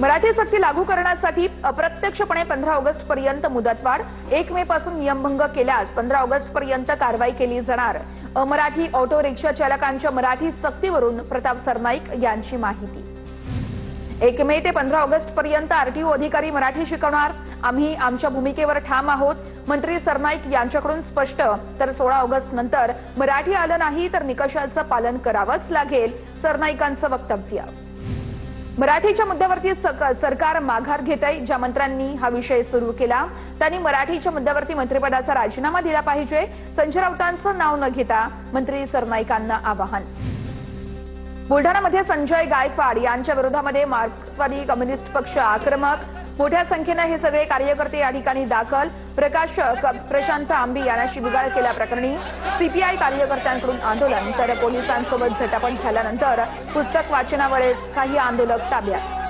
मराठी सक्ती लागू करण्यासाठी अप्रत्यक्षपणे 15 ऑगस्ट पर्यंत मुदतवाढ, 1 मे पासून नियमभंग केल्यास 15 ऑगस्ट पर्यंत कारवाई केली जाणार। अमराठी ऑटो रिक्षा चालकांच्या मराठी सक्तीवरून प्रताप सरनाईक यांची माहिती। 1 मे ते 15 ऑगस्ट पर्यंत आरटीओ अधिकारी मराठी शिकवणार, आम्ही आमच्या भूमिकेवर ठाम आहोत, मंत्री सरनाईक यांच्याकडून स्पष्ट। तर 16 ऑगस्ट नंतर मराठी आलं नाही तर निकषाचं पालन करावंच लागेल, सरनाईकांचं वक्तव्य। मराठीच्या मुद्द्यावरती सरकार माघार घेत आहे। ज्या मंत्र्यांनी हा विषय सुरू केला त्यांनी मराठीच्या मुद्द्यावरती मंत्रिपदाचा राजीनामा दिला पाहिजे। संजय राऊतांचं नाव न घेता मंत्री सरनाईकांना आवाहन। बुलढाणामध्ये संजय गायकवाड यांच्या विरोधामध्ये मार्क्सवादी कम्युनिस्ट पक्ष आक्रमक, मोठ्या संख्येने हे सगळे कार्यकर्ते या ठिकाणी दाखल। प्रकाशक प्रशांत आंबी यांना शिवीगाळ केल्याप्रकरणी सीपीआय कार्यकर्त्यांकडून आंदोलन, तर पोलिसांसोबत झटापट झाल्यानंतर पुस्तक वाचनावेळेस काही आंदोलक ताब्यात।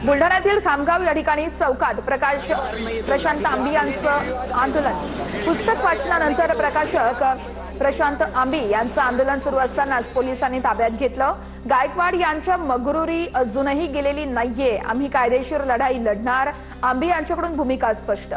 बुलढाण्यातील खामगाव या ठिकाणी चौकात प्रशांत आंबी यांचं आंदोलन। पुस्तक वाचनानंतर प्रकाशक प्रशांत आंबी यांचं आंदोलन सुरू असतानाच पोलिसांनी ताब्यात घेतलं। गायकवाड यांच्या मगरुरी अजूनही गेलेली नाहीये, आम्ही कायदेशीर लढाई लढणार, आंबी यांच्याकडून भूमिका स्पष्ट।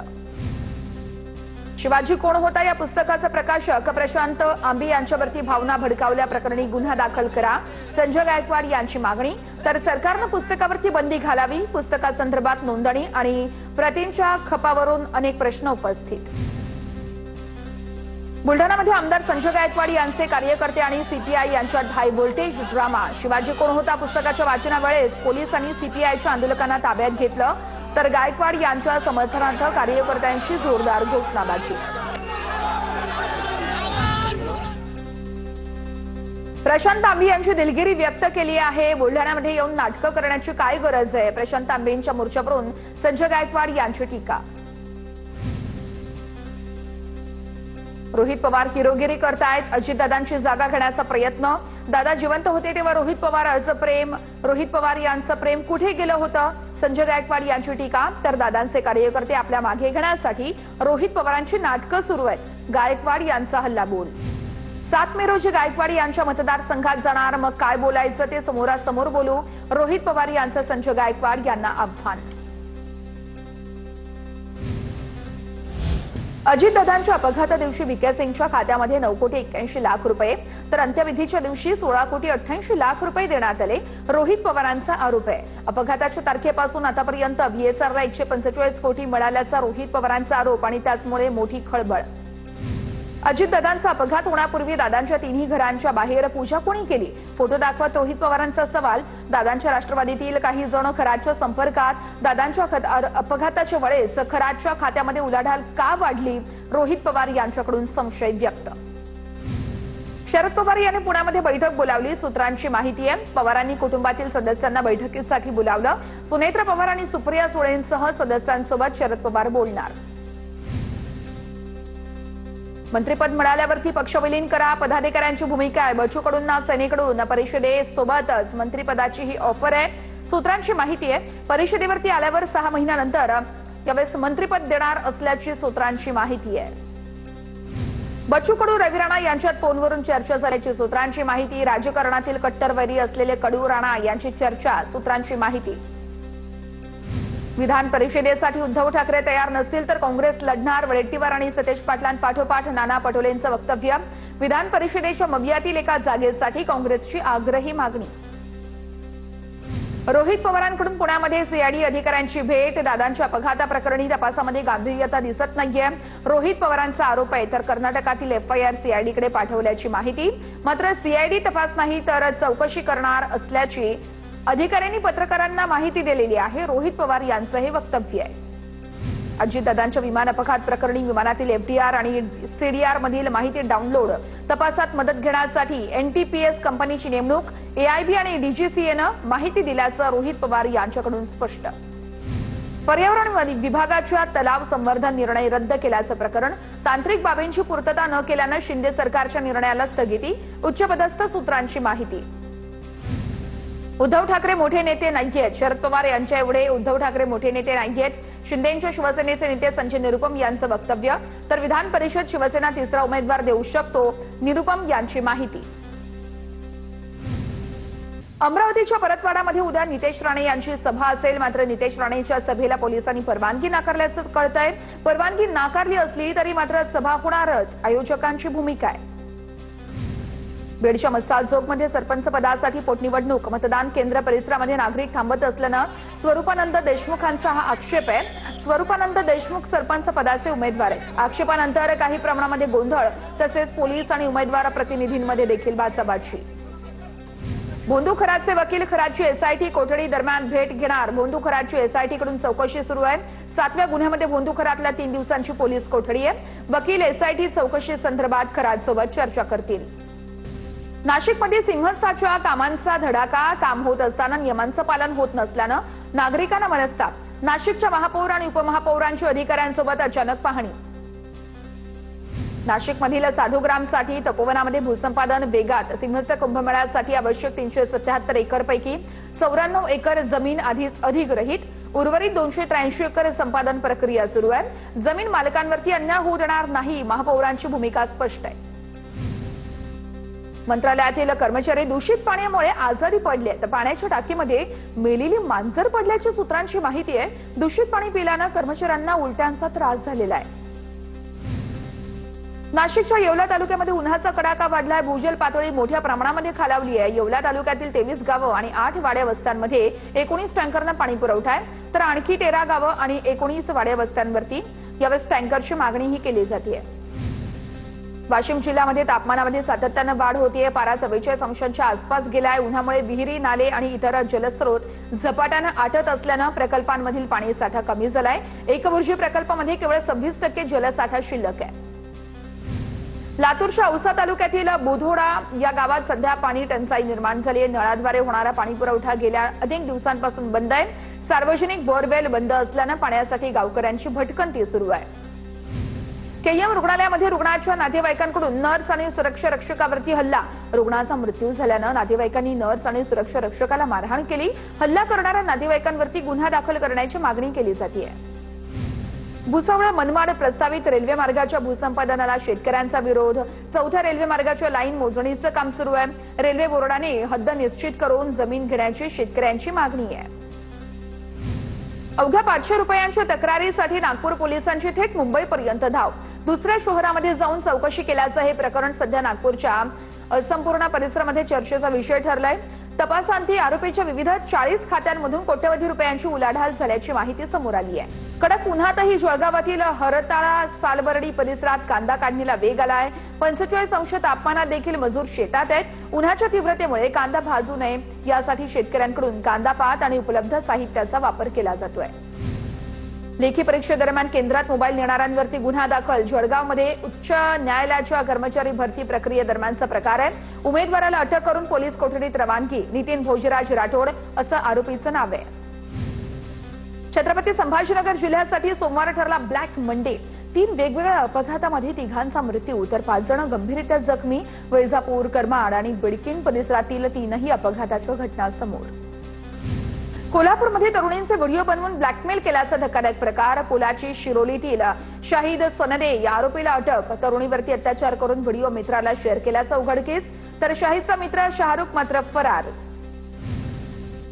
शिवाजी कोण होता या पुस्तकाचा प्रकाशक प्रशांत आंबी यांच्यावरती भावना भडकावल्याप्रकरणी गुन्हा दाखल करा, संजय गायकवाड यांची मागणी। तर सरकारनं पुस्तकावरती बंदी घालावी, पुस्तकासंदर्भात नोंदणी आणि प्रतींच्या खपावरून अनेक प्रश्न उपस्थित। बुलढाणामध्ये आमदार संजय गायकवाड यांचे कार्यकर्ते आणि सीपीआय यांच्यात हाय व्होल्टेज ड्रामा। शिवाजी कोण होता पुस्तकाच्या वाचनावेळेस पोलिसांनी सीपीआयच्या आंदोलकांना ताब्यात घेतलं, तर गायकवाड यांच्या समर्थनार्थ कार्यकर्त्यांची जोरदार घोषणाबाजी। प्रशांत आंबी यांची दिलगिरी व्यक्त केली आहे। बुलढाण्यामध्ये येऊन नाटकं करण्याची काय गरज आहे, प्रशांत आंबेंच्या मोर्चावरून संजय गायकवाड यांची टीका। रोहित पवार हिरोगिरी करतायत, अजितदादांची जागा घेण्याचा प्रयत्न। दादा जिवंत होते तेव्हा रोहित पवार यांचं प्रेम कुठे गेलं होतं, संजय गायकवाड यांची टीका। तर दादांचे कार्यकर्ते आपल्या मागे घेण्यासाठी रोहित पवारांची नाटकं सुरू आहेत, गायकवाड यांचा हल्ला बोल। 7 मे रोजी गायकवाड यांच्या मतदारसंघात जाणार, मग काय बोलायचं ते समोरासमोर बोलू, रोहित पवार यांचं संजय गायकवाड यांना आव्हान। अजितदादांच्या अपघाता दिवशी विके सिंगच्या खात्यामध्ये 9,81,00,000 रुपये, तर अंत्यविधीच्या दिवशी 16,88,00,000 रुपये देण्यात आले, रोहित पवारांचा आरोप आहे। अपघाताच्या तारखेपासून आतापर्यंत व्हीएसआरला 145 कोटी मिळाल्याचा रोहित पवारांचा आरोप आणि त्याचमुळे मोठी खळबळ। अजितदादांचा अपघात होण्यापूर्वी दादांच्या तिन्ही घरांच्या बाहेर पूजा कोणी केली, फोटो दाखवत रोहित पवारांचा सवाल। दादांच्या राष्ट्रवादीतील काही जण खराच्या संपर्कात, दादांच्या अपघाताच्या वेळेस खराच्या खात्यामध्ये उलाढाल का वाढली, रोहित पवार यांच्याकडून संशय व्यक्त। शरद पवार यांनी पुण्यामध्ये बैठक बोलावली, सूत्रांची माहिती आहे। पवारांनी कुटुंबातील सदस्यांना बैठकीसाठी बोलावलं, सुनेत्र पवार आणि सुप्रिया सुळेंसह सदस्यांसोबत शरद पवार बोलणार। मंत्रिपद मिळाल्यावरती पक्ष विलीन करा, पदाधिकाऱ्यांची भूमिका आहे, बच्चू कडूंना सेनेकडून परिषदेसोबतच मंत्रिपदाची ही ऑफर आहे, सूत्रांची माहिती आहे। परिषदेवरती आल्यावर 6 महिन्यानंतर यावेळेस मंत्रिपद देणार असल्याची सूत्रांची माहिती आहे। बच्चू कडू रवी राणा यांच्यात फोनवरून चर्चा झाल्याची सूत्रांची माहिती। राजकारणातील कट्टरवैरी असलेले कडू राणा यांची चर्चा, सूत्रांची माहिती। विधान परिषदेसाठी उद्धव ठाकरे तयार नसतील तर काँग्रेस लढणार, वडेट्टीवार आणि सतेज पाटलांपाठोपाठ नाना पटोलेंचं वक्तव्य। विधान परिषदेच्या मवियातील एका जागेसाठी काँग्रेसची आग्रही मागणी। रोहित पवारांकडून पुण्यामध्ये सीआयडी अधिकाऱ्यांची भेट, दादांच्या अपघाताप्रकरणी तपासामध्ये गांभीर्यता दिसत नाहीये, रोहित पवारांचा आरोप आहे। तर कर्नाटकातील एफआयआर सीआयडीकडे पाठवल्याची माहिती, मात्र सीआयडी तपास नाही तर चौकशी करणार असल्याची अधिकाऱ्यांनी पत्रकारांना माहिती दिलेली आहे, रोहित पवार यांचं हे वक्तव्य आहे। अजितदादांच्या विमान अपघात प्रकरणी विमानातील एफडीआर आणि सीडीआर मधील माहिती डाउनलोड तपासात मदत घेण्यासाठी एनटीपीएस कंपनीची नेमणूक, एआयबी आणि डीजीसीएनं माहिती दिल्याचं रोहित पवार यांच्याकडून स्पष्ट। पर्यावरण विभागाच्या तलाव संवर्धन निर्णय रद्द केल्याचं प्रकरण, तांत्रिक बाबींची पूर्तता न केल्यानं शिंदे सरकारच्या निर्णयाला स्थगिती, उच्चपदस्थ सूत्रांची माहिती। उद्धव ठाकरे मोठे नेते नाहीयेत, शरद पवार यांच्या एवढे उद्धव ठाकरे मोठे नेते नाहीयेत, शिंदेंच्या शिवसेनेचे नेते संजय निरुपम यांचं वक्तव्य। तर विधान परिषद शिवसेना तिसरा उमेदवार देऊ शकतो, निरुपम यांची माहिती। अमरावतीच्या परतवाडामध्ये उद्या नितेश राणे यांची सभा असेल, मात्र नितेश राणेच्या सभेला पोलिसांनी परवानगी नाकारल्याचं कळतंय। परवानगी नाकारली असली तरी मात्र सभा होणारच, आयोजकांची भूमिका आहे। बीडच्या मस्साजोगमध्ये सरपंच पदासाठी पोटनिवडणूक, मतदान केंद्र परिसरामध्ये नागरिक थांबत असल्यानं स्वरूपानंद देशमुखांचा हा आक्षेप आहे। स्वरूपानंद देशमुख सरपंच पदाचे उमेदवार आहेत। आक्षेपानंतर काही प्रमाणामध्ये गोंधळ, तसेच पोलीस आणि उमेदवार प्रतिनिधींमध्ये देखील बाचाबाची। भोंदू खरातचे वकील खरातची एसआयटी कोठडी दरम्यान भेट घेणार। भोंदू खरातची एसआयटी कडून चौकशी सुरू आहे। 7व्या गुन्ह्यामध्ये भोंदू खरातला 3 दिवसांची पोलीस कोठडी आहे। वकील एसआयटी चौकशी संदर्भात खरातसोबत चर्चा करतील। नाशिकमध्ये सिंहस्थाच्या कामांचा धडाका, काम होत असताना नियमांचं पालन होत नसल्यानं नागरिकांना मनस्ताप। नाशिकच्या महापौर आणि उपमहापौरांची अधिकाऱ्यांसोबत अचानक पाहणी। नाशिकमधील साधूग्रामसाठी तपोवनामध्ये भूसंपादन वेगात। सिंहस्थ कुंभमेळ्यासाठी आवश्यक 377 एकरपैकी 94 एकर जमीन आधीच अधिग्रहित। उर्वरित 283 एकर संपादन प्रक्रिया सुरू आहे। जमीन मालकांवरती अन्याय होऊ देणार नाही, महापौरांची भूमिका स्पष्ट आहे। मंत्रालयातील कर्मचारी दूषित पाण्यामुळे आजारी पडले, तर पाण्याच्या टाकीमध्ये मेलेली मांजर पडल्याच्या सूत्रांची माहिती आहे। दूषित पाणी पिल्यानं कर्मचाऱ्यांना उलट्यांचा त्रास झालेला आहे। नाशिकच्या येवला तालुक्यामध्ये उन्हाचा कडाका वाढलाय। भूजल पातळी मोठ्या प्रमाणामध्ये खालावली आहे। येवला तालुक्यातील 23 गावं आणि 8 वाड्या वस्त्यांमध्ये 19 टँकरनं पाणी पुरवठा आहे, तर आणखी 13 गावं आणि 19 वाड्या वस्त्यांवरती यावेळेस टँकरची मागणीही केली जाते। वाशिम जिल्ह्यामध्ये तापमानामध्ये सातत्यानं वाढ होतीये। पारा 44 अंशांच्या आसपास गेलाय। उन्हामुळे विहिरी, नाले आणि इतर जलस्रोत झपाट्यानं आटत असल्यानं प्रकल्पांमधील पाणी साठा कमी झालाय। एकबुर्जी प्रकल्पामध्ये केवळ 26% जलसाठा शिल्लक आहे। लातूरच्या औसा तालुक्यातील बुधोडा या गावात सध्या पाणी टंचाई निर्माण झाली आहे। नळाद्वारे होणारा पाणी पुरवठा गेल्या अनेक दिवसांपासून बंद आहे। सार्वजनिक बोरवेल बंद असल्यानं पाण्यासाठी गावकऱ्यांची भटकंती सुरू आहे। केएम रुग्णालयामध्ये रुग्णाच्या नातेवाईकांकडून नर्स आणि सुरक्षा रक्षकावरती हल्ला। रुग्णाचा मृत्यू झाल्यानं नातेवाईकांनी नर्स आणि सुरक्षा रक्षकाला मारहाण केली। हल्ला करणाऱ्या नातेवाईकांवरती गुन्हा दाखल करण्याची मागणी केली जाते। भुसावळ मनमाड प्रस्तावित रेल्वे मार्गाच्या भूसंपादनाला शेतकऱ्यांचा विरोध। 4थ्या रेल्वे मार्गाच्या लाईन मोजणीचं काम सुरू आहे। रेल्वे बोर्डाने हद्द निश्चित करून जमीन घेण्याची शेतकऱ्यांची मागणी आहे। अवघ्या 500 रुपयांच्या तक्रारीसाठी नागपूर पोलिसांची थेट मुंबईपर्यंत धाव। दुसऱ्या शहरामध्ये जाऊन चौकशी केल्याचं हे प्रकरण सध्या नागपूरच्या संपूर्ण परिसरामध्ये चर्चेचा विषय ठरलाय। तपासांती आरोपीच्या विविध 40 खात्यांमधून कोट्यवधी रुपयांची उलाढाल झाल्याची माहिती समोर आली आहे। कडक उन्हातही जळगावातील हरताळा सालबर्डी परिसरात कांदा काढणीला वेग आलाय। 45 अंश तापमानात देखील मजूर शेतात आहेत। उन्हाच्या तीव्रतेमुळे कांदा भाजू नये यासाठी शेतकऱ्यांकडून कांदा पात आणि उपलब्ध साहित्याचा वापर केला जातोय। लेखी परीक्षेदरम्यान केंद्रात मोबाईल नेणाऱ्यांवरती गुन्हा दाखल। जळगावमध्ये उच्च न्यायालयाच्या कर्मचारी भरती प्रक्रियेदरम्यानचा प्रकार आहे। उमेदवाराला अटक करून पोलीस कोठडीत रवानगी। नितीन भोजराज राठोड असं आरोपीचं नाव आहे। छत्रपती संभाजीनगर जिल्ह्यासाठी सोमवार ठरला ब्लॅक मंडे। 3 वेगवेगळ्या अपघातामध्ये 3घांचा मृत्यू, तर 5 जण गंभीररित्या जखमी। वैजापूर, करमाड आणि बिडकीन परिसरातील 3ही अपघाताच्या घटना समोर। कोल्हापूरमध्ये तरुणींचे व्हिडिओ बनवून ब्लॅकमेल केल्याचा धक्कादायक प्रकार। पुलाची शिरोलीतील शाहिद सनदे या आरोपीला अटक। तरुणीवरती अत्याचार करून व्हिडिओ मित्राला शेअर केल्याचा उघडकीस, तर शाहिदचा मित्र शाहरुख मात्र फरार।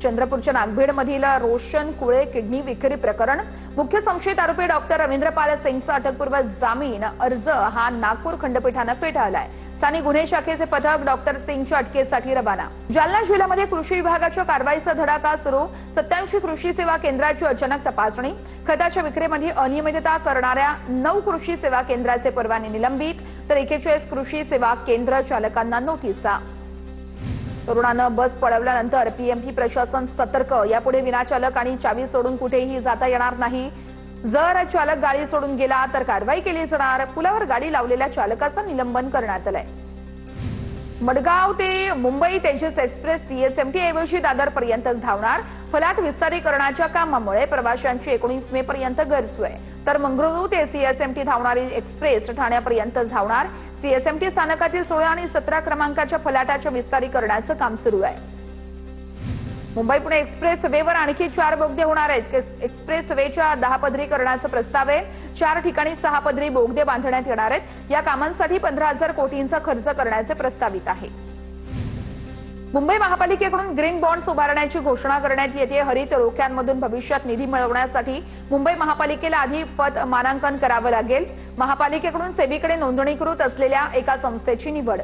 चंद्रपूरच्या नागभीडमधील रोशन कुळे किडनी विक्री प्रकरण। मुख्य संशयित आरोपी डॉक्टर रवींद्रपाल सिंगचा अटकपूर्व जामीन अर्ज हा नागपूर खंडपीठानं फेटाळलाय। स्थानिक गुन्हे शाखेचे पथक डॉक्टर सिंगच्या अटकेसाठी रवाना। जालना जिल्ह्यामध्ये कृषी विभागाच्या कारवाईचा धडाका सुरू। 87 कृषी सेवा केंद्राची अचानक तपासणी। खताच्या विक्रीमध्ये अनियमितता करणाऱ्या 9 कृषी सेवा केंद्राचे परवाने निलंबित, तर 41 कृषी सेवा केंद्र चालकांना नोटिसा। तरुणानं बस पळवल्यानंतर पीएमपी प्रशासन सतर्क। यापुढे विनाचालक आणि चावी सोडून कुठेही जाता येणार नाही। जर चालक गाडी सोडून गेला तर कारवाई केली जाणार। पुलावर गाडी लावलेल्या चालकाचं निलंबन करण्यात आलंय। मडगाव ते मुंबई तेजस एक्सप्रेस सीएसएमटी ऐवजी दादरपर्यंतच धावणार। फलाट विस्तारीकरणाच्या कामामुळे प्रवाशांची 19 मे पर्यंत गैरसोय आहे, तर मंगळुरू ते सीएसएमटी धावणारी एक्सप्रेस ठाण्यापर्यंतच धावणार। सीएसएमटी स्थानकातील 16 आणि 17 क्रमांकाच्या फलाटाच्या विस्तारीकरणाचं काम सुरू आहे। मुंबई पुणे एक्सप्रेस वेवर आणखी 4 बोगदे होणार आहेत। एक्सप्रेस वेच्या 10 पदरीकरणाचा प्रस्ताव आहे। 4 ठिकाणी 6 पदरी बोगदे बांधण्यात येणार आहेत। या कामांसाठी 15,000 कोटींचा खर्च करण्याचे प्रस्तावित आहे। मुंबई महापालिकेकडून ग्रीन बॉन्ड्स उभारण्याची घोषणा करण्यात येते। हरित रोख्यांमधून भविष्यात निधी मिळवण्यासाठी मुंबई महापालिकेला आधी पत मानांकन करावं लागेल। महापालिकेकडून सेबीकडे नोंदणीकृत असलेल्या एका संस्थेची निवड।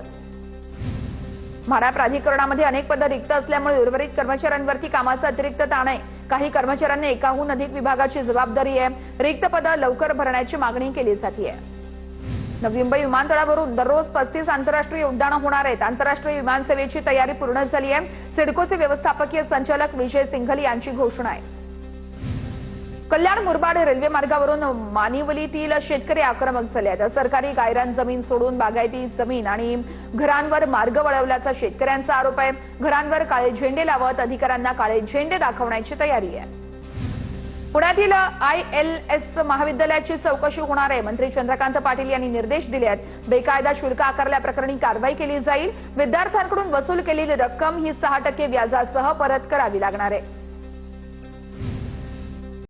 म्हाडा प्राधिकरणामध्ये अनेक पदं रिक्त असल्यामुळे उर्वरित कर्मचाऱ्यांवरती कामाचा अतिरिक्त ताण आहे। काही कर्मचाऱ्यांना एकाहून अधिक विभागाची जबाबदारी आहे। रिक्त पदं लवकर भरण्याची मागणी केली जाते। नवी मुंबई विमानतळावरून दररोज 35 आंतरराष्ट्रीय उड्डाणं होणार आहेत। आंतरराष्ट्रीय विमानसेवेची तयारी पूर्ण झाली आहे। सिडकोचे व्यवस्थापकीय संचालक विजय सिंघल यांची घोषणा आहे। कल्याण मुरबाड रेल्वे मार्गावरून मानिवलीतील शेतकरी आक्रमक झाले आहेत। सरकारी गायरान जमीन सोडून बागायती जमीन आणि घरांवर मार्ग वळवल्याचा शेतकऱ्यांचा आरोप आहे। घरांवर काळे झेंडे लावत अधिकाऱ्यांना काळे झेंडे दाखवण्याची तयारी आहे। पुण्यातील ILS महाविद्यालयाची चौकशी होणार आहे। मंत्री चंद्रकांत पाटील यांनी निर्देश दिले आहेत। बेकायदा शुल्क आकारल्याप्रकरणी कारवाई केली जाईल। विद्यार्थ्यांकडून वसूल केलेली रक्कम ही 6% व्याजासह परत करावी लागणार आहे।